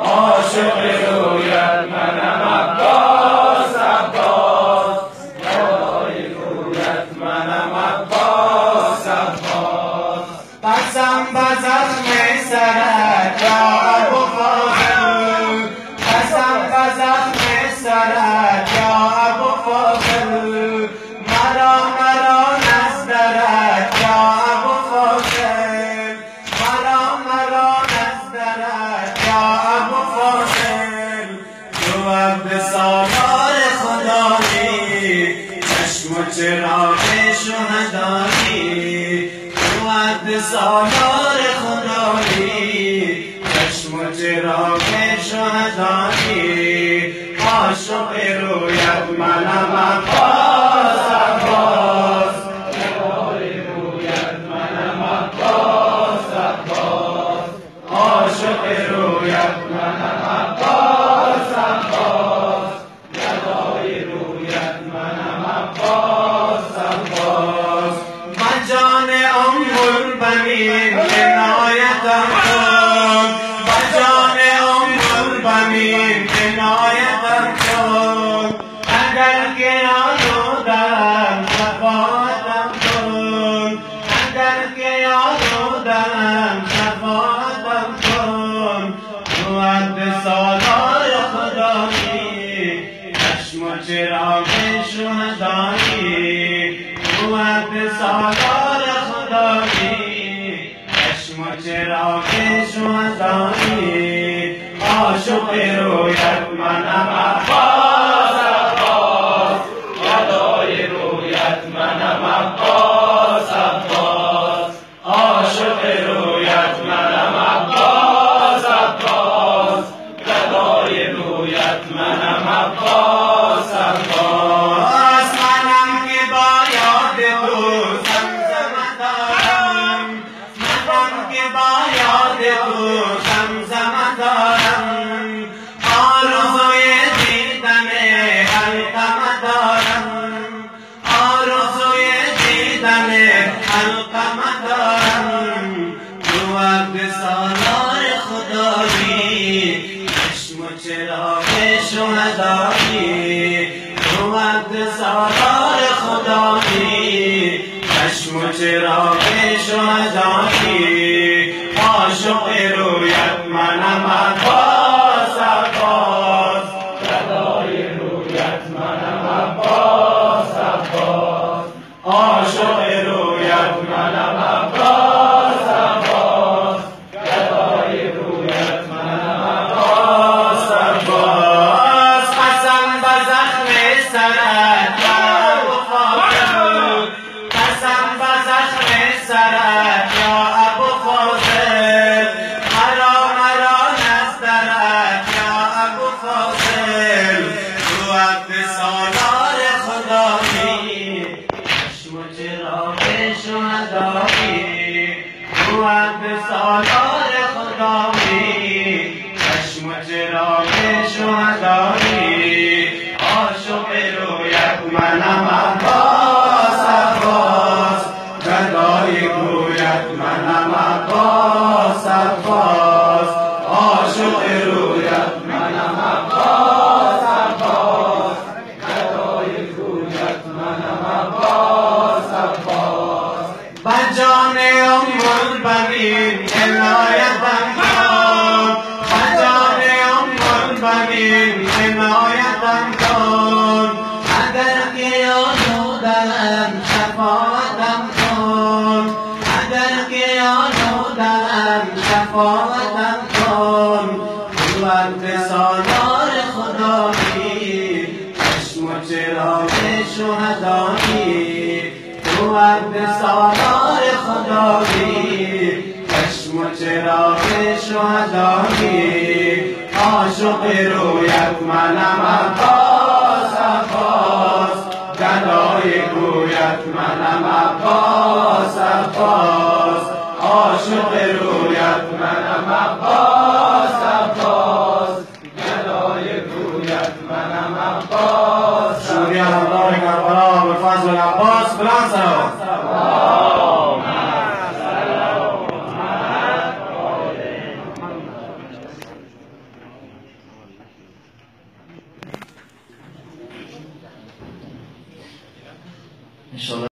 عاشق رویت منم عباس عباس، گدای رویت منم عباس عباس. قسم به زخم سرت یا ابوالفضل، قسم به زخم سرت یا ابوالفضل، مرا نزدرت یا ابوالفضل، مرا نزدرت یا ابوالفضل. تو عبد سالار خدایی، چشم و چراغ شهدایی، تو عبد سالار خدایی، چشم و چراغ شهدایی. عاشق رویت منم عباس عباس، گدای رویت منم عباس عباس، عاشق رویت منم عباس عباس، گدای رویت منم عباس عباس. من جان البنین عنایتم کن، من جان البنین عنایتم کن. اگر که آلودم شفاعتم کن، اگر که آلودم شفاعتم کن. تو عبد سالار خدایی، چشم و چراغ شهدایی، تو عبد سالار خدایی، چشم و چراغ شهدایی. عاشق رویت منم عباس عباس، گدای رویت منم عباس عباس، عاشق رویت منم عباس عباس، گدای رویت منم عباس عباس. منم که با یاد تو زمزمه دارم، منم که با یاد تو زمزمه دارم. آرزوی دیدن حلقمه دارم، آرزوی دیدن حلقمه دارم. تو عبد سالار خدایی، چشم و چراغ شهدایی، تو عبد سالار خدایی، چشم و چراغ شهدایی. عاشق رویت منم عباس عباس، گدای رویت منم عباس عباس، عاشق رویت منم عباس عباس، گدای رویت منم عباس عباس. قسم به زخم سرت یا ابوالفضل، قسم به زخم سرت یا ابوالفضل، مرا نزدرت یا ابوالفضل. تو عبد سالار خدایی، چشم و چراغ شهدایی، تو عبد سالار خدایی، چشم و چراغ شهدایی. عاشق رویت منم عباس عباس، گدای رویت منم عباس عباس. عاشق رویت منم عباس عباس، گدای رویت منم عباس عباس. من جان البنین عنایتم کن، من جان البنین عنایتم کن. اگر که آلودم شفاعتم کن، اگر که آلودم شفاعتم کن. تو عبد سالار خدایی، چشم و چراغ شهدایی، تو عبد سالار خدایی، چشم و چراغ شهدایی. عاشق رویت منم عباس عباس، گدای رویت منم عباس عباس. عاشق رویت منم عباس عباس، گدای رویت منم عباس شوری همدار کربلا بالفضل عباس بلند سلام. انشالله